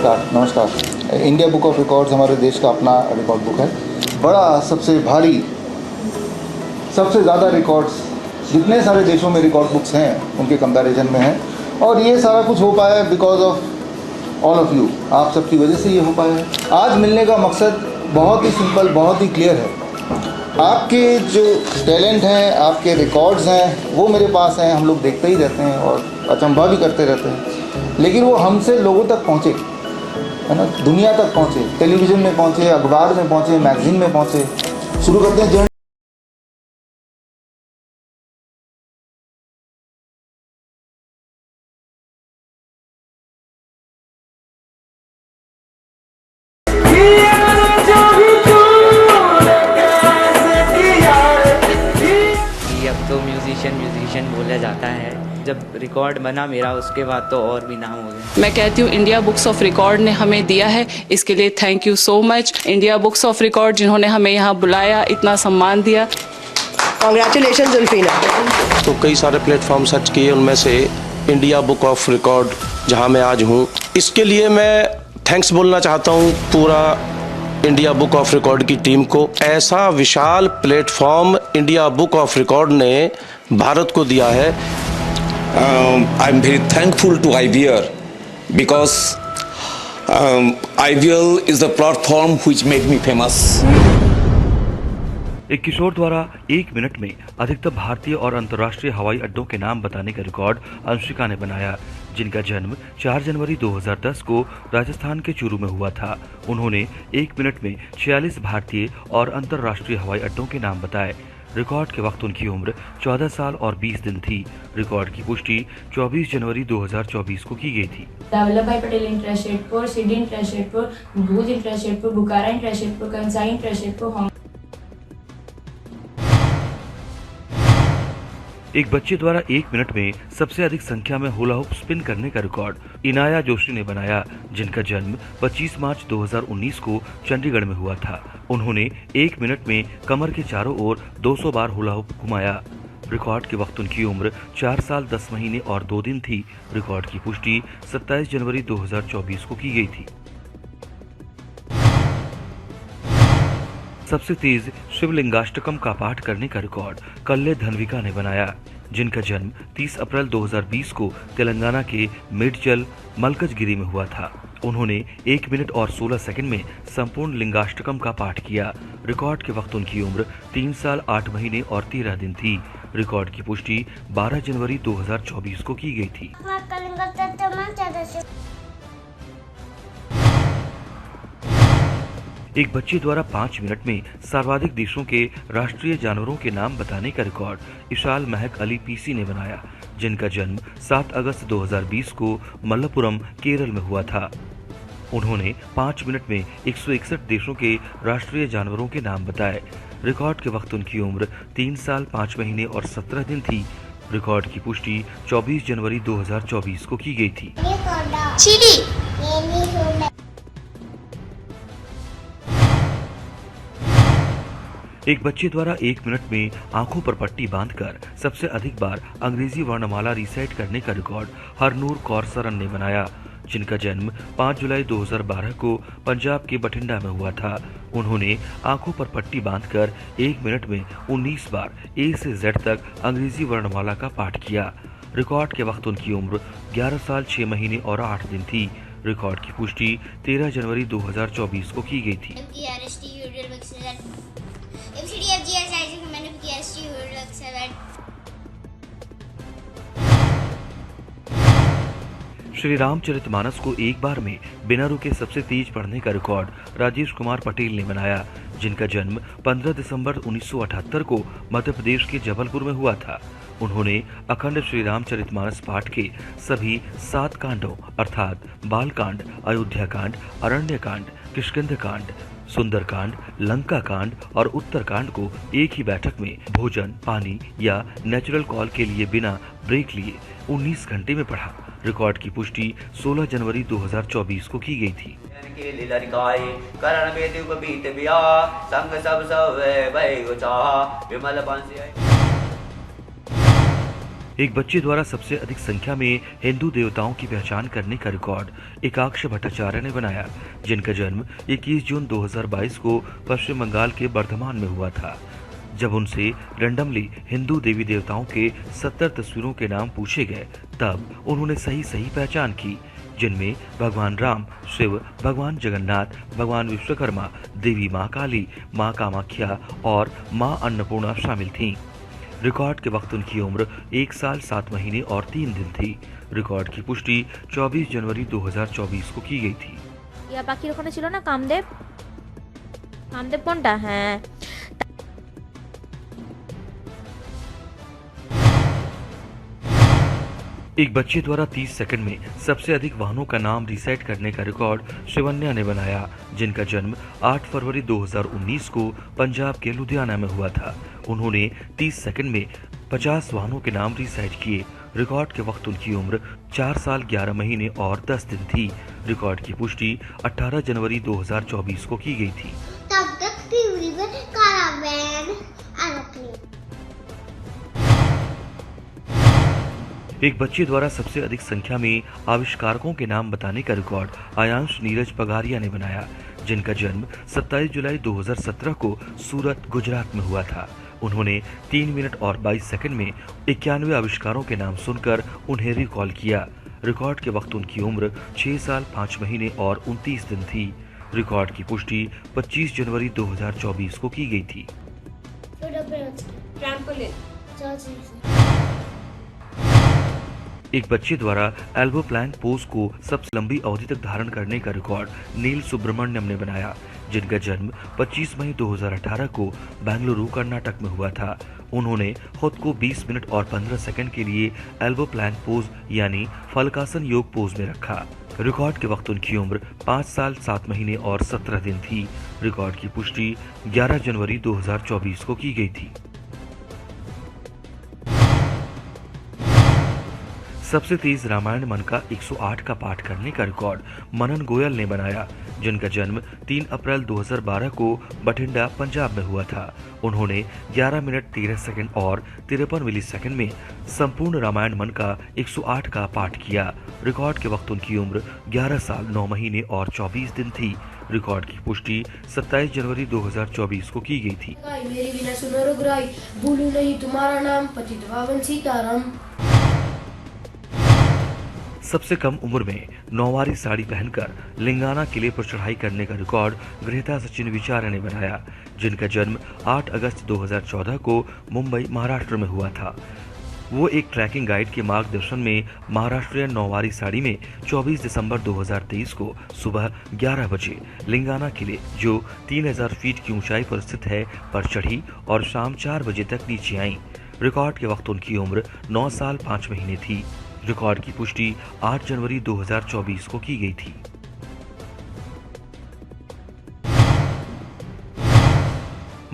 नमस्कार। India book of records हमारे देश का अपना रिकॉर्ड बुक है। बड़ा, सबसे भारी, सबसे ज़्यादा रिकॉर्ड्स जितने सारे देशों में रिकॉर्ड बुक्स हैं उनके कंपैरिजन में हैं। और ये सारा कुछ हो पाया है because of all of you, आप सबकी वजह से ये हो पाया है। आज मिलने का मकसद बहुत ही सिंपल, बहुत ही क्लियर है। आपके जो टैलेंट हैं, आपके रिकॉर्ड्स हैं, वो मेरे पास हैं, हम लोग देखते ही रहते हैं और अचंभा भी करते रहते हैं। लेकिन वो हमसे लोगों तक पहुँचे, है ना, दुनिया तक पहुँचे, टेलीविज़न में पहुँचे, अखबार में पहुँचे, मैगज़ीन में पहुँचे। शुरू करते हैं जर्नी। अब तो म्यूजिशियन बोला जाता है। जब रिकॉर्ड बना मेरा, उसके बाद तो और भी नाम हो गए। मैं कहती हूँ इंडिया बुक्स ऑफ रिकॉर्ड ने हमें दिया है, इसके लिए thank you so much. India books of record जिन्होंने हमें यहाँ बुलाया, इतना सम्मान दिया, कांग्रेचुलेशन जुल्फीना। तो कई सारे प्लेटफॉर्म सर्च किए, उनमें से इंडिया बुक ऑफ रिकॉर्ड जहाँ मैं आज हूँ, इसके लिए मैं थैंक्स बोलना चाहता हूँ पूरा इंडिया बुक ऑफ रिकॉर्ड की टीम को। ऐसा विशाल platform India book of record ने भारत को दिया है। I am very thankful to IVR because IVR is the platform which made me famous. एक किशोर द्वारा 1 मिनट में अधिकतम भारतीय और अंतर्राष्ट्रीय हवाई अड्डों के नाम बताने का रिकॉर्ड अंशिका ने बनाया, जिनका जन्म 4 जनवरी 2010 को राजस्थान के चूरू में हुआ था। उन्होंने 1 मिनट में 46 भारतीय और अंतर्राष्ट्रीय हवाई अड्डों के नाम बताए। रिकॉर्ड के वक्त उनकी उम्र 14 साल और 20 दिन थी। रिकॉर्ड की पुष्टि 24 जनवरी 2024 को की गई थी। वल्लभ भाई पटेल इंटरशेटपुर, सिडी इंटरशेटपुर, भूज इंटरशेटपुर, बुखारा इंटरशेटपुर, कंसाई इंटरशेटपुर। एक बच्चे द्वारा 1 मिनट में सबसे अधिक संख्या में हुला हुप स्पिन करने का रिकॉर्ड इनाया जोशी ने बनाया, जिनका जन्म 25 मार्च 2019 को चंडीगढ़ में हुआ था। उन्होंने 1 मिनट में कमर के चारों ओर 200 बार हुला हुप घुमाया। रिकॉर्ड के वक्त उनकी उम्र 4 साल 10 महीने और 2 दिन थी। रिकॉर्ड की पुष्टि 27 जनवरी 2024 को की गई थी। सबसे तेज शिवलिंगाष्टकम का पाठ करने का रिकॉर्ड कल्ले धनविका ने बनाया, जिनका जन्म 30 अप्रैल 2020 को तेलंगाना के मेडचल मलकजगिरी में हुआ था। उन्होंने 1 मिनट और 16 सेकंड में संपूर्ण लिंगाष्टकम का पाठ किया। रिकॉर्ड के वक्त उनकी उम्र 3 साल 8 महीने और 13 दिन थी। रिकॉर्ड की पुष्टि 12 जनवरी 2024 को की गई थी। एक बच्चे द्वारा 5 मिनट में सर्वाधिक देशों के राष्ट्रीय जानवरों के नाम बताने का रिकॉर्ड इशाल महक अली पीसी ने बनाया, जिनका जन्म 7 अगस्त 2020 को मल्लपुरम केरल में हुआ था। उन्होंने 5 मिनट में 161 देशों के राष्ट्रीय जानवरों के नाम बताए। रिकॉर्ड के वक्त उनकी उम्र 3 साल 5 महीने और 17 दिन थी। रिकॉर्ड की पुष्टि 24 जनवरी 2024 को की गई थी। एक बच्चे द्वारा 1 मिनट में आंखों पर पट्टी बांधकर सबसे अधिक बार अंग्रेजी वर्णमाला रिसाइट करने का रिकॉर्ड हरनूर कौर सरन ने बनाया, जिनका जन्म 5 जुलाई 2012 को पंजाब के बठिंडा में हुआ था। उन्होंने आंखों पर पट्टी बांधकर 1 मिनट में 19 बार ए से जेड तक अंग्रेजी वर्णमाला का पाठ किया। रिकॉर्ड के वक्त उनकी उम्र 11 साल 6 महीने और 8 दिन थी। रिकॉर्ड की पुष्टि 13 जनवरी 2024 को की गई थी। श्री रामचरितमानस को एक बार में बिना रुके सबसे तेज पढ़ने का रिकॉर्ड राजेश कुमार पटेल ने बनाया, जिनका जन्म 15 दिसंबर 1978 को मध्य प्रदेश के जबलपुर में हुआ था। उन्होंने अखंड श्री रामचरितमानस पाठ के सभी 7 कांडों अर्थात बाल कांड, अयोध्या कांड, अरण्य कांड, किष्किंध कांड, सुंदर कांड, लंका कांड और उत्तर कांड को एक ही बैठक में भोजन, पानी या नेचुरल कॉल के लिए बिना ब्रेक लिए 19 घंटे में पढ़ा। रिकॉर्ड की पुष्टि 16 जनवरी 2024 को की गई थी। एक बच्चे द्वारा सबसे अधिक संख्या में हिंदू देवताओं की पहचान करने का रिकॉर्ड एकाक्ष भट्टाचार्य ने बनाया, जिनका जन्म 21 जून 2022 को पश्चिम बंगाल के बर्धमान में हुआ था। जब उनसे रैंडमली हिंदू देवी देवताओं के 70 तस्वीरों के नाम पूछे गए, तब उन्होंने सही पहचान की, जिनमें भगवान राम, शिव, भगवान जगन्नाथ, भगवान विश्वकर्मा, देवी माँ काली, माँ कामाख्या और माँ अन्नपूर्णा शामिल थीं। रिकॉर्ड के वक्त उनकी उम्र 1 साल 7 महीने और 3 दिन थी। रिकॉर्ड की पुष्टि 24 जनवरी 2024 को की गई थी। ইয়া পাখির ওখানে ছিল না কামদেব কোনটা? হ্যাঁ, एक बच्चे द्वारा 30 सेकंड में सबसे अधिक वाहनों का नाम रिसाइट करने का रिकॉर्ड शिवन्या ने बनाया, जिनका जन्म 8 फरवरी 2019 को पंजाब के लुधियाना में हुआ था। उन्होंने 30 सेकंड में 50 वाहनों के नाम रिसाइट किए। रिकॉर्ड के वक्त उनकी उम्र 4 साल 11 महीने और 10 दिन थी। रिकॉर्ड की पुष्टि 18 जनवरी 2024 को की गई थी। एक बच्चे द्वारा सबसे अधिक संख्या में आविष्कारकों के नाम बताने का रिकॉर्ड आयांश नीरज पगारिया ने बनाया, जिनका जन्म 27 जुलाई 2017 को सूरत, गुजरात में हुआ था। उन्होंने 3 मिनट और 22 सेकंड में 91 आविष्कारों के नाम सुनकर उन्हें रिकॉल किया। रिकॉर्ड के वक्त उनकी उम्र 6 साल 5 महीने और 29 दिन थी। रिकॉर्ड की पुष्टि 25 जनवरी 2024 को की गई थी। एक बच्चे द्वारा एल्बो प्लैंक पोज को सबसे लंबी अवधि तक धारण करने का रिकॉर्ड नील सुब्रमण्यम ने बनाया, जिनका जन्म 25 मई 2018 को बेंगलुरु, कर्नाटक में हुआ था। उन्होंने खुद को 20 मिनट और 15 सेकंड के लिए एल्बो प्लैंक पोज यानी फलकासन योग पोज में रखा। रिकॉर्ड के वक्त उनकी उम्र 5 साल 7 महीने और 17 दिन थी। रिकॉर्ड की पुष्टि 11 जनवरी 2024 को की गई थी। सबसे तेज रामायण मन का 108 का पाठ करने का रिकॉर्ड मनन गोयल ने बनाया, जिनका जन्म 3 अप्रैल 2012 को बठिंडा, पंजाब में हुआ था। उन्होंने 11 मिनट 13 सेकंड और 53 मिली सेकंड में संपूर्ण रामायण मन का 108 का पाठ किया। रिकॉर्ड के वक्त उनकी उम्र 11 साल 9 महीने और 24 दिन थी। रिकॉर्ड की पुष्टि 27 जनवरी 2024 को की गई थी। मेरी बिना सुनो रुगराई, भूलू नहीं तुम्हारा नाम, पतित पावन सीताराम। सबसे कम उम्र में नौवारी साड़ी पहनकर लिंगाना किले पर चढ़ाई करने का रिकॉर्ड गृहता सचिन विचारे ने बनाया, जिनका जन्म 8 अगस्त 2014 को मुंबई, महाराष्ट्र में हुआ था। वो एक ट्रैकिंग गाइड के मार्गदर्शन में महाराष्ट्रीय नौवारी साड़ी में 24 दिसंबर 2023 को सुबह 11 बजे लिंगाना किले, जो 3000 फीट की ऊंचाई पर स्थित है, पर चढ़ी और शाम 4 बजे तक नीचे आई। रिकॉर्ड के वक्त उनकी उम्र 9 साल 5 महीने थी। रिकॉर्ड की पुष्टि 8 जनवरी 2024 को की गई थी।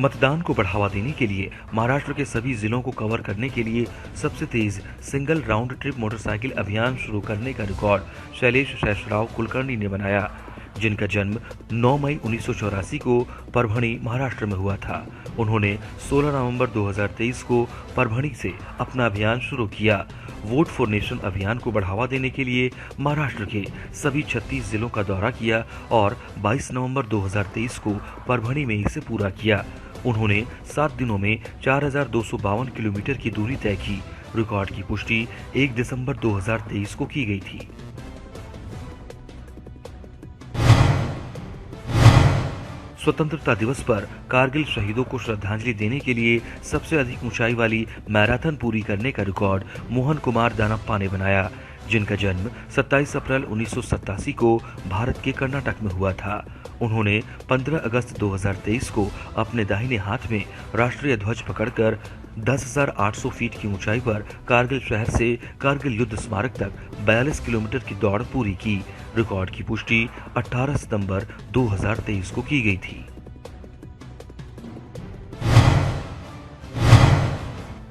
मतदान को बढ़ावा देने के लिए महाराष्ट्र के सभी जिलों को कवर करने के लिए सबसे तेज सिंगल राउंड ट्रिप मोटरसाइकिल अभियान शुरू करने का रिकॉर्ड शैलेश शेषराव कुलकर्णी ने बनाया, जिनका जन्म 9 मई 1984 को परभणी, महाराष्ट्र में हुआ था। उन्होंने 16 नवंबर 2023 को परभणी से अपना अभियान शुरू किया। वोट फॉर नेशन अभियान को बढ़ावा देने के लिए महाराष्ट्र के सभी 36 जिलों का दौरा किया और 22 नवंबर 2023 को परभणी में इसे पूरा किया। उन्होंने 7 दिनों में 4252 किलोमीटर की दूरी तय की। रिकॉर्ड की पुष्टि 1 दिसंबर 2023 को की गई थी। स्वतंत्रता दिवस पर कारगिल शहीदों को श्रद्धांजलि देने के लिए सबसे अधिक ऊंचाई वाली मैराथन पूरी करने का रिकॉर्ड मोहन कुमार दानप्पा ने बनाया, जिनका जन्म 27 अप्रैल 1987 को भारत के कर्नाटक में हुआ था। उन्होंने 15 अगस्त 2023 को अपने दाहिने हाथ में राष्ट्रीय ध्वज पकड़कर 10,800 फीट की ऊंचाई पर कारगिल शहर से कारगिल युद्ध स्मारक तक 42 किलोमीटर की दौड़ पूरी की। रिकॉर्ड की पुष्टि 18 सितंबर 2023 को की गई थी।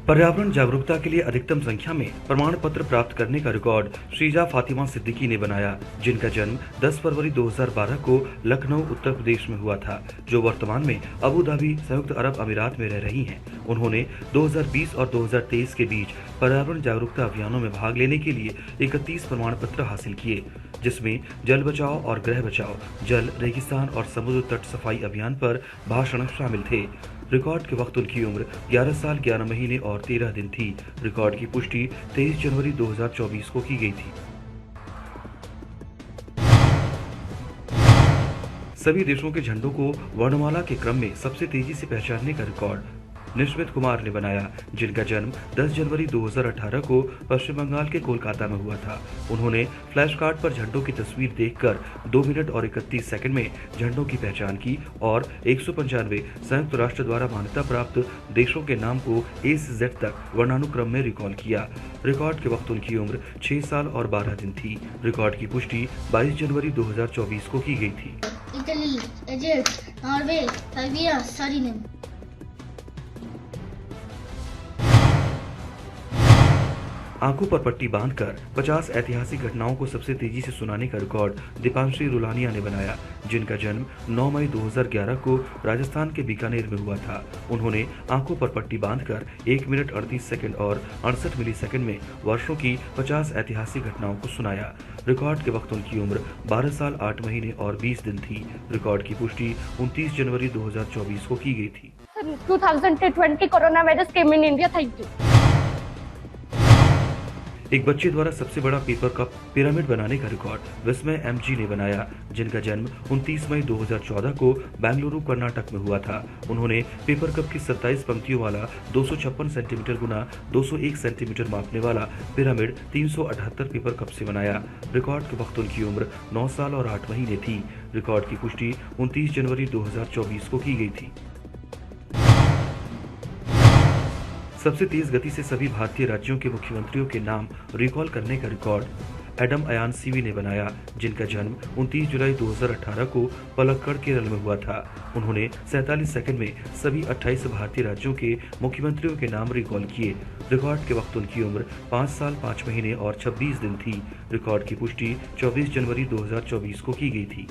पर्यावरण जागरूकता के लिए अधिकतम संख्या में प्रमाण पत्र प्राप्त करने का रिकॉर्ड श्रीजा फातिमा सिद्दीकी ने बनाया, जिनका जन्म 10 फरवरी 2012 को लखनऊ उत्तर प्रदेश में हुआ था, जो वर्तमान में अबू धाबी संयुक्त अरब अमीरात में रह रही हैं। उन्होंने 2020 और 2023 के बीच पर्यावरण जागरूकता अभियानों में भाग लेने के लिए 31 प्रमाण पत्र हासिल किए, जिसमें जल बचाओ और गृह बचाओ, जल, रेगिस्तान और समुद्र तट सफाई अभियान पर भाषण शामिल थे। रिकॉर्ड के वक्त उनकी उम्र 11 साल 11 महीने और 13 दिन थी। रिकॉर्ड की पुष्टि 23 जनवरी 2024 को की गई थी। सभी देशों के झंडों को वर्णमाला के क्रम में सबसे तेजी से पहचानने का रिकॉर्ड निश्मित कुमार ने बनाया, जिनका जन्म 10 जनवरी 2018 को पश्चिम बंगाल के कोलकाता में हुआ था। उन्होंने फ्लैश कार्ड पर झंडों की तस्वीर देखकर 2 मिनट और 31 सेकंड में झंडों की पहचान की और 195 संयुक्त राष्ट्र द्वारा मान्यता प्राप्त देशों के नाम को A से Z तक वर्णानुक्रम में रिकॉल किया। रिकॉर्ड के वक्त उनकी उम्र 6 साल और 12 दिन थी। रिकॉर्ड की पुष्टि 22 जनवरी 2024 को की गई थी। Italy, Egypt, Norway, Serbia, Suriname. आंखों पर पट्टी बांधकर 50 ऐतिहासिक घटनाओं को सबसे तेजी से सुनाने का रिकॉर्ड दीपांशी रुलानिया ने बनाया, जिनका जन्म 9 मई 2011 को राजस्थान के बीकानेर में हुआ था। उन्होंने आंखों पर पट्टी बांधकर 1 मिनट 38 सेकंड और 68 मिलीसेकंड में वर्षों की 50 ऐतिहासिक घटनाओं को सुनाया। रिकॉर्ड के वक्त उनकी उम्र 12 साल 8 महीने और 20 दिन थी। रिकॉर्ड की पुष्टि 29 जनवरी 2024 को की गई थी। 2020 corona virus came in India. Thank you. एक बच्चे द्वारा सबसे बड़ा पेपर कप पिरामिड बनाने का रिकॉर्ड विस्मय MG ने बनाया, जिनका जन्म 29 मई 2014 को बेंगलुरु कर्नाटक में हुआ था। उन्होंने पेपर कप की 27 पंक्तियों वाला 256 सेंटीमीटर गुना 201 सेंटीमीटर मापने वाला पिरामिड 378 पेपर कप से बनाया। रिकॉर्ड के वक्त उनकी उम्र 9 साल और 8 महीने थी। रिकॉर्ड की पुष्टि 29 जनवरी 2024 को की गई थी। सबसे तेज गति से सभी भारतीय राज्यों के मुख्यमंत्रियों के नाम रिकॉल करने का रिकॉर्ड एडम अयान सीवी ने बनाया, जिनका जन्म 29 जुलाई 2018 को पलक्कड़ केरल में हुआ था। उन्होंने 47 सेकंड में सभी 28 भारतीय राज्यों के मुख्यमंत्रियों के नाम रिकॉल किए। रिकॉर्ड के वक्त उनकी उम्र 5 साल 5 महीने और 26 दिन थी। रिकॉर्ड की पुष्टि 24 जनवरी 2024 को की गई थी।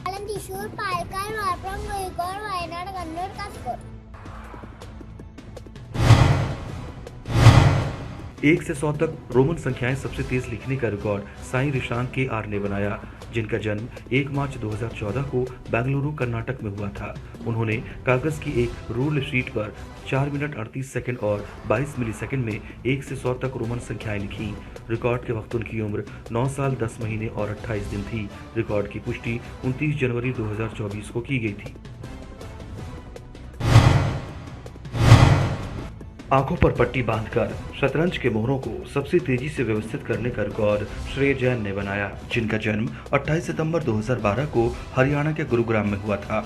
1 से 100 तक रोमन संख्याएं सबसे तेज लिखने का रिकॉर्ड साई रिशांक KR ने बनाया, जिनका जन्म 1 मार्च 2014 को बेंगलुरु कर्नाटक में हुआ था। उन्होंने कागज की एक रूल्ड शीट पर 4 मिनट 38 सेकंड और 22 मिलीसेकंड में 1 से 100 तक रोमन संख्याएं लिखी। रिकॉर्ड के वक्त उनकी उम्र 9 साल 10 महीने और 28 दिन थी। रिकॉर्ड की पुष्टि 29 जनवरी 2024 को की गई थी। आंखों पर पट्टी बांधकर शतरंज के मोहरों को सबसे तेजी से व्यवस्थित करने का रिकॉर्ड श्रेय जैन ने बनाया, जिनका जन्म 28 सितंबर 2012 को हरियाणा के गुरुग्राम में हुआ था।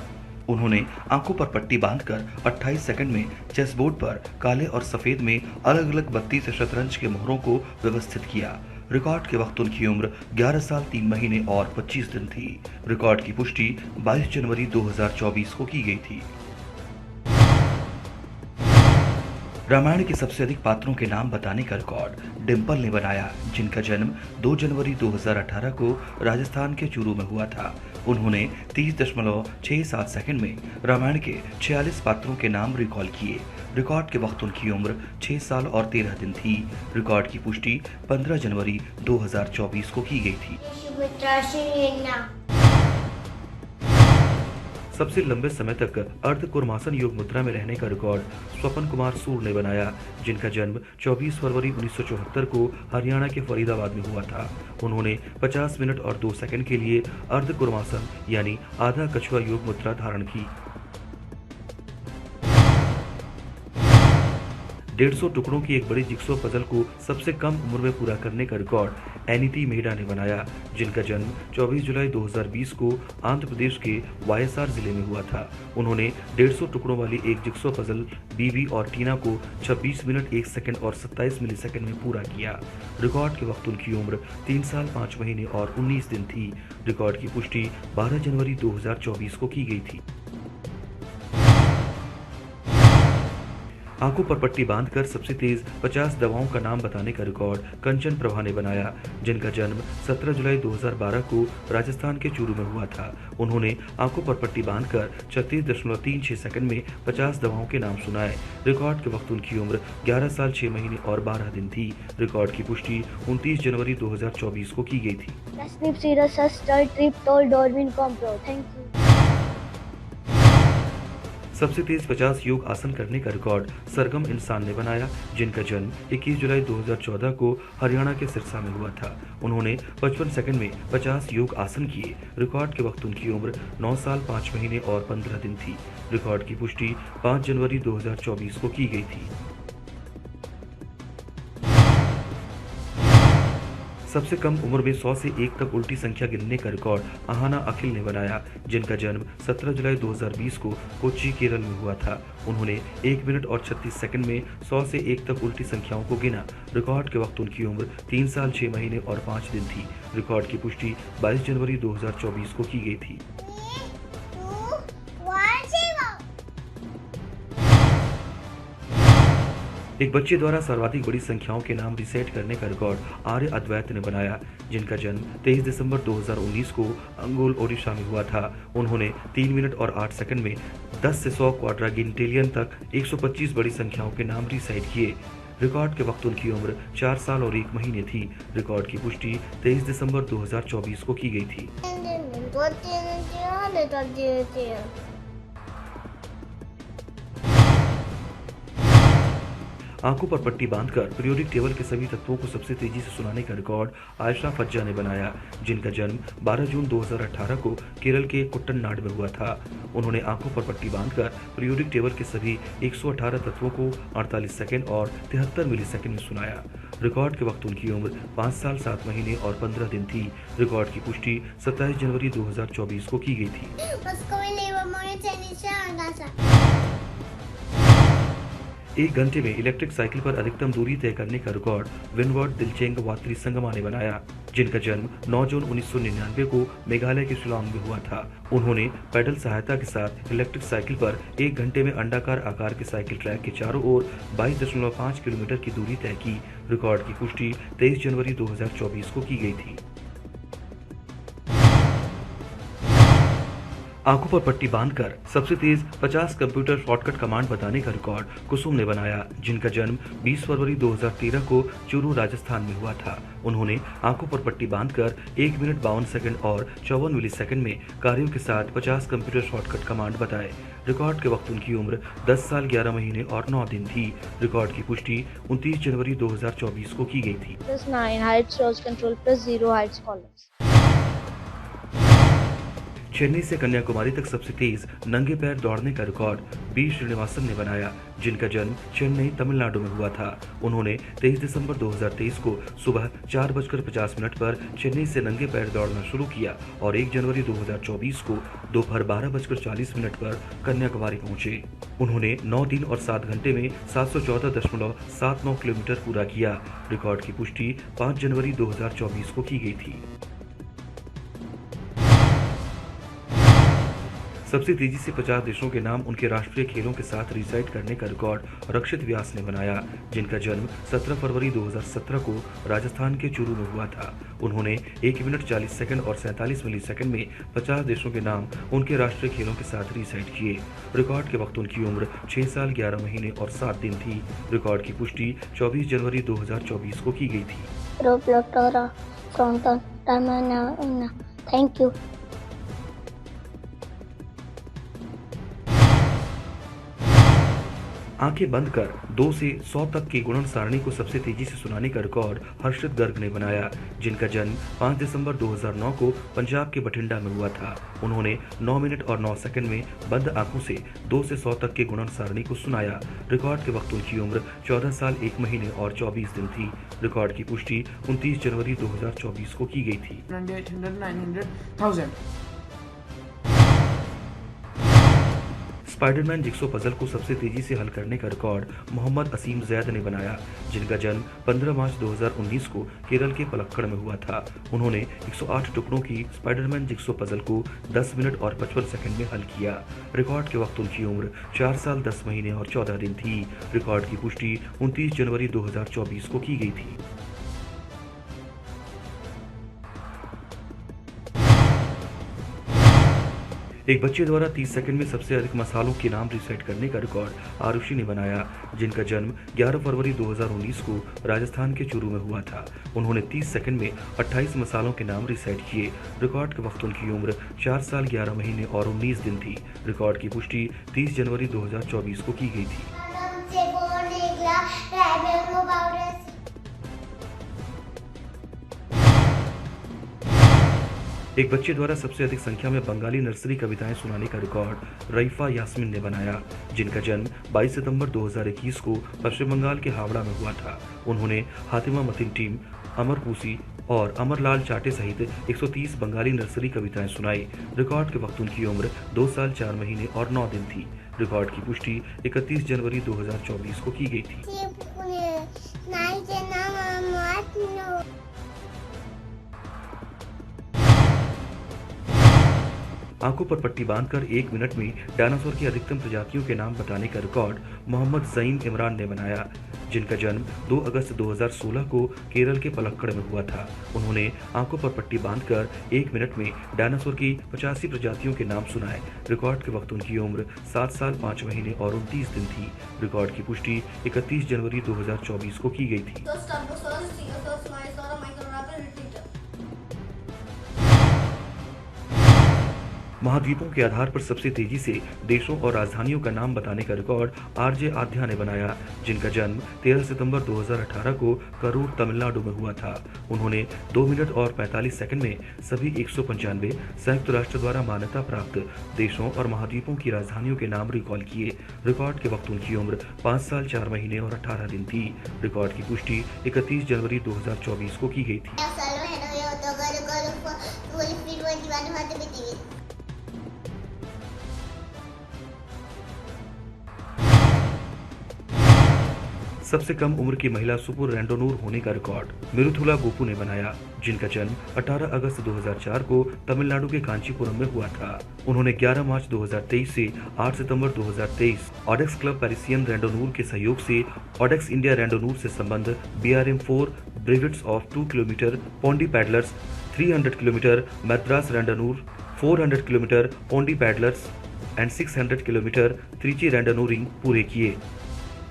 उन्होंने आंखों पर पट्टी बांधकर 28 सेकंड में चेस बोर्ड पर काले और सफेद में अलग अलग 32 शतरंज के मोहरों को व्यवस्थित किया। रिकॉर्ड के वक्त उनकी उम्र 11 साल 3 महीने और 25 दिन थी। रिकॉर्ड की पुष्टि 22 जनवरी 2024 को की गई थी। रामायण के सबसे अधिक पात्रों के नाम बताने का रिकॉर्ड डिम्पल ने बनाया, जिनका जन्म 2 जनवरी 2018 को राजस्थान के चूरू में हुआ था। उन्होंने 30.67 सेकंड में रामायण के 46 पात्रों के नाम रिकॉल किए। रिकॉर्ड के वक्त उनकी उम्र 6 साल और 13 दिन थी। रिकॉर्ड की पुष्टि 15 जनवरी 2024 को की गई थी। सबसे लंबे समय तक अर्ध कुर्मासन योग मुद्रा में रहने का रिकॉर्ड स्वपन कुमार सूर ने बनाया, जिनका जन्म 24 फरवरी 1974 को हरियाणा के फरीदाबाद में हुआ था। उन्होंने 50 मिनट और 2 सेकंड के लिए अर्ध कुर्मासन यानी आधा कछुआ योग मुद्रा धारण की। 150 टुकड़ों की एक बड़ी जिक्सो पजल को सबसे कम उम्र में पूरा करने का रिकॉर्ड एनीति मेहरा ने बनाया, जिनका जन्म 24 जुलाई 2020 को आंध्र प्रदेश के वायएसआर जिले में हुआ था। उन्होंने 150 टुकड़ों वाली एक जिक्सो पजल बीबी और टीना को 26 मिनट 1 सेकंड और 27 मिलीसेकंड में पूरा किया। रिकॉर्ड के वक्त उनकी उम्र 3 साल 5 महीने और 19 दिन थी। रिकॉर्ड की पुष्टि 12 जनवरी 2024 को की गई थी। आंखों पर पट्टी बांधकर सबसे तेज 50 दवाओं का नाम बताने का रिकॉर्ड कंचन प्रभा ने बनाया, जिनका जन्म 17 जुलाई 2012 को राजस्थान के चूरू में हुआ था। उन्होंने आंखों पर पट्टी बांधकर 36.36 सेकंड में 50 दवाओं के नाम सुनाए। रिकॉर्ड के वक्त उनकी उम्र 11 साल 6 महीने और 12 दिन थी। रिकॉर्ड की पुष्टि 29 जनवरी 2024 को की गई थी। सबसे तेज 50 योग आसन करने का रिकॉर्ड सरगम इंसान ने बनाया, जिनका जन्म 21 जुलाई 2014 को हरियाणा के सिरसा में हुआ था। उन्होंने 55 सेकंड में 50 योग आसन किए। रिकॉर्ड के वक्त उनकी उम्र 9 साल 5 महीने और 15 दिन थी। रिकॉर्ड की पुष्टि 5 जनवरी 2024 को की गई थी। सबसे कम उम्र में 100 से 1 तक उल्टी संख्या गिनने का रिकॉर्ड आहाना अखिल ने बनाया, जिनका जन्म 17 जुलाई 2020 को कोच्चि केरल में हुआ था। उन्होंने 1 मिनट और 36 सेकंड में 100 से 1 तक उल्टी संख्याओं को गिना। रिकॉर्ड के वक्त उनकी उम्र 3 साल 6 महीने और 5 दिन थी। रिकॉर्ड की पुष्टि 22 जनवरी 2024 को की गई थी। एक बच्चे द्वारा सर्वाधिक बड़ी संख्याओं के नाम रिसेट करने का रिकॉर्ड आर्य अद्वैत ने बनाया, जिनका जन्म 23 दिसंबर 2019 को अंगोल ओडिशा में हुआ था। उन्होंने 3 मिनट और 8 सेकंड में 10 से 100 क्वाड्रागिंटेलियन तक 125 बड़ी संख्याओं के नाम रिसेट किए। रिकॉर्ड के वक्त उनकी उम्र 4 साल और 1 महीने थी। रिकॉर्ड की पुष्टि 23 दिसंबर 2024 को की गई थी। आंखों पर पट्टी बांधकर पीरियोडिक टेबल के सभी तत्वों को सबसे तेजी से सुनाने का रिकॉर्ड आयशा फज्जा ने बनाया, जिनका जन्म 12 जून 2018 को केरल के कुट्टनाड में हुआ था। उन्होंने आंखों पर पट्टी बांधकर पीरियोडिक टेबल के सभी 118 तत्वों को 48 सेकंड और 73 मिलीसेकंड में सुनाया। रिकॉर्ड के वक्त उनकी उम्र 5 साल 7 महीने और 15 दिन थी। रिकॉर्ड की पुष्टि 27 जनवरी 2024 को की गई थी। एक घंटे में इलेक्ट्रिक साइकिल पर अधिकतम दूरी तय करने का रिकॉर्ड विनवर्ड दिलचेंग वात्री संगमा ने बनाया, जिनका जन्म 9 जून 1999 को मेघालय के शिलांग में हुआ था। उन्होंने पैडल सहायता के साथ इलेक्ट्रिक साइकिल पर 1 घंटे में अंडाकार आकार के साइकिल ट्रैक के चारों ओर 22.5 किलोमीटर की दूरी तय की। रिकॉर्ड की पुष्टि 23 जनवरी 2024 को की गई थी। आंखों पर पट्टी बांधकर सबसे तेज 50 कंप्यूटर शॉर्टकट कमांड बताने का रिकॉर्ड कुसुम ने बनाया, जिनका जन्म 20 फरवरी 2013 को चूरू राजस्थान में हुआ था। उन्होंने आंखों पर पट्टी बांधकर 1 मिनट 52 सेकंड और 54 मिलीसेकंड में कार्यों के साथ 50 कंप्यूटर शॉर्टकट कमांड बताए। रिकॉर्ड के वक्त उनकी उम्र 10 साल 11 महीने और 9 दिन थी। रिकॉर्ड की पुष्टि 29 जनवरी 2024 को की गई थी। चेन्नई से कन्याकुमारी तक सबसे तेज नंगे पैर दौड़ने का रिकॉर्ड बी श्रीनिवासन ने बनाया, जिनका जन्म चेन्नई तमिलनाडु में हुआ था। उन्होंने 23 दिसंबर 2023 को सुबह 4:50 पर चेन्नई से नंगे पैर दौड़ना शुरू किया और 1 जनवरी 2024 को दोपहर 12:40 पर कन्याकुमारी पहुंचे। उन्होंने 9 दिन और 7 घंटे में 714.79 किलोमीटर पूरा किया। रिकॉर्ड की पुष्टि 5 जनवरी 2024 को की गई थी। सबसे तेजी से 50 देशों के नाम उनके राष्ट्रीय खेलों के साथ रिसाइट करने का रिकॉर्ड रक्षित व्यास ने बनाया, जिनका जन्म 17 फरवरी 2017 को राजस्थान के चूरू में हुआ था। उन्होंने 1 मिनट 40 सेकंड और 47 मिलीसेकंड में 50 देशों के नाम उनके राष्ट्रीय खेलों के साथ रिसाइट किए। रिकॉर्ड के वक्त उनकी उम्र 6 साल 11 महीने और 7 दिन थी। रिकॉर्ड की पुष्टि 24 जनवरी 2024 को की गई थी। Thank you. आंखें बंद कर 2 से 100 तक की गुणन सारणी को सबसे तेजी से सुनाने का रिकॉर्ड हर्षित गर्ग ने बनाया, जिनका जन्म 5 दिसंबर 2009 को पंजाब के बठिंडा में हुआ था। उन्होंने 9 मिनट और 9 सेकंड में बंद आंखों से 2 से 100 तक के गुणन सारणी को सुनाया। रिकॉर्ड के वक्त उनकी उम्र 14 साल 1 महीने और 24 दिन थी। रिकॉर्ड की पुष्टि 29 जनवरी 2024 को की गई थी। स्पाइडरमैन जिक्सो पजल को सबसे तेजी से हल करने का रिकॉर्ड मोहम्मद असीम जैद ने बनाया, जिनका जन्म 15 मार्च 2019 को केरल के पलक्कड़ में हुआ था। उन्होंने 108 टुकड़ों की स्पाइडरमैन जिक्सो पजल को 10 मिनट और 55 सेकंड में हल किया। रिकॉर्ड के वक्त उनकी उम्र 4 साल 10 महीने और 14 दिन थी। रिकॉर्ड की पुष्टि 29 जनवरी 2024 को की गई थी। एक बच्चे द्वारा 30 सेकंड में सबसे अधिक मसालों के नाम रिसाइट करने का रिकॉर्ड आरुषि ने बनाया, जिनका जन्म 11 फरवरी 2019 को राजस्थान के चूरू में हुआ था। उन्होंने 30 सेकंड में 28 मसालों के नाम रिसाइट किए। रिकॉर्ड के वक्त उनकी उम्र 4 साल 11 महीने और 19 दिन थी। रिकॉर्ड की पुष्टि 30 जनवरी 2024 को की गई थी। एक बच्चे द्वारा सबसे अधिक संख्या में बंगाली नर्सरी कविताएं सुनाने का रिकॉर्ड रईफा यास्मीन ने बनाया, जिनका जन्म 22 सितंबर 2021 को पश्चिम बंगाल के हावड़ा में हुआ था। उन्होंने हातिमा मतिन टीम, अमर पूसी और अमरलाल चाटे सहित 130 बंगाली नर्सरी कविताएं सुनाई। रिकॉर्ड के वक्त उनकी उम्र 2 साल 4 महीने और 9 दिन थी। रिकॉर्ड की पुष्टि 31 जनवरी 2024 को की गई थी। आंखों पर पट्टी बांधकर 1 मिनट में डायनासोर की अधिकतम प्रजातियों के नाम बताने का रिकॉर्ड मोहम्मद ज़ईन इमरान ने बनाया, जिनका जन्म 2 अगस्त 2016 को केरल के पलक्कड़ में हुआ था। उन्होंने आंखों पर पट्टी बांधकर 1 मिनट में डायनासोर की 85 प्रजातियों के नाम सुनाए। रिकॉर्ड के वक्त उनकी उम्र 7 साल 5 महीने और 29 दिन थी। रिकॉर्ड की पुष्टि 31 जनवरी 2024 को की गई थी। महाद्वीपों के आधार पर सबसे तेजी से देशों और राजधानियों का नाम बताने का रिकॉर्ड आरजे आध्या ने बनाया, जिनका जन्म 13 सितंबर 2018 को करूर तमिलनाडु में हुआ था। उन्होंने 2 मिनट और 45 सेकंड में सभी 195 संयुक्त राष्ट्र द्वारा मान्यता प्राप्त देशों और महाद्वीपों की राजधानियों के नाम रिकॉल किए। रिकॉर्ड के वक्त उनकी उम्र 5 साल 4 महीने और 18 दिन थी। रिकॉर्ड की पुष्टि 31 जनवरी 2024 को की गई थी। सबसे कम उम्र की महिला सुपर रैंडोनूर होने का रिकॉर्ड मिरुथुला गोपू ने बनाया, जिनका जन्म 18 अगस्त 2004 को तमिलनाडु के कांचीपुरम में हुआ था। उन्होंने 11 मार्च 2023 से 8 सितंबर 2023 ऑडेक्स क्लब पेरिसियन रैंडोनूर के सहयोग से ऑडेक्स इंडिया रैंडोनूर से संबंध BRM4 brevets of 2 kilometre Pondy pedallers 300 kilometre Madras randonneur 400 kilometre Pondy pedallers and 600 kilometre Trichy randonneuring पूरे किए।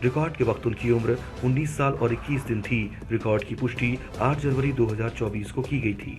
रिकॉर्ड के वक्त उनकी उम्र 19 साल और 21 दिन थी। रिकॉर्ड की पुष्टि 8 जनवरी 2024 को की गई थी।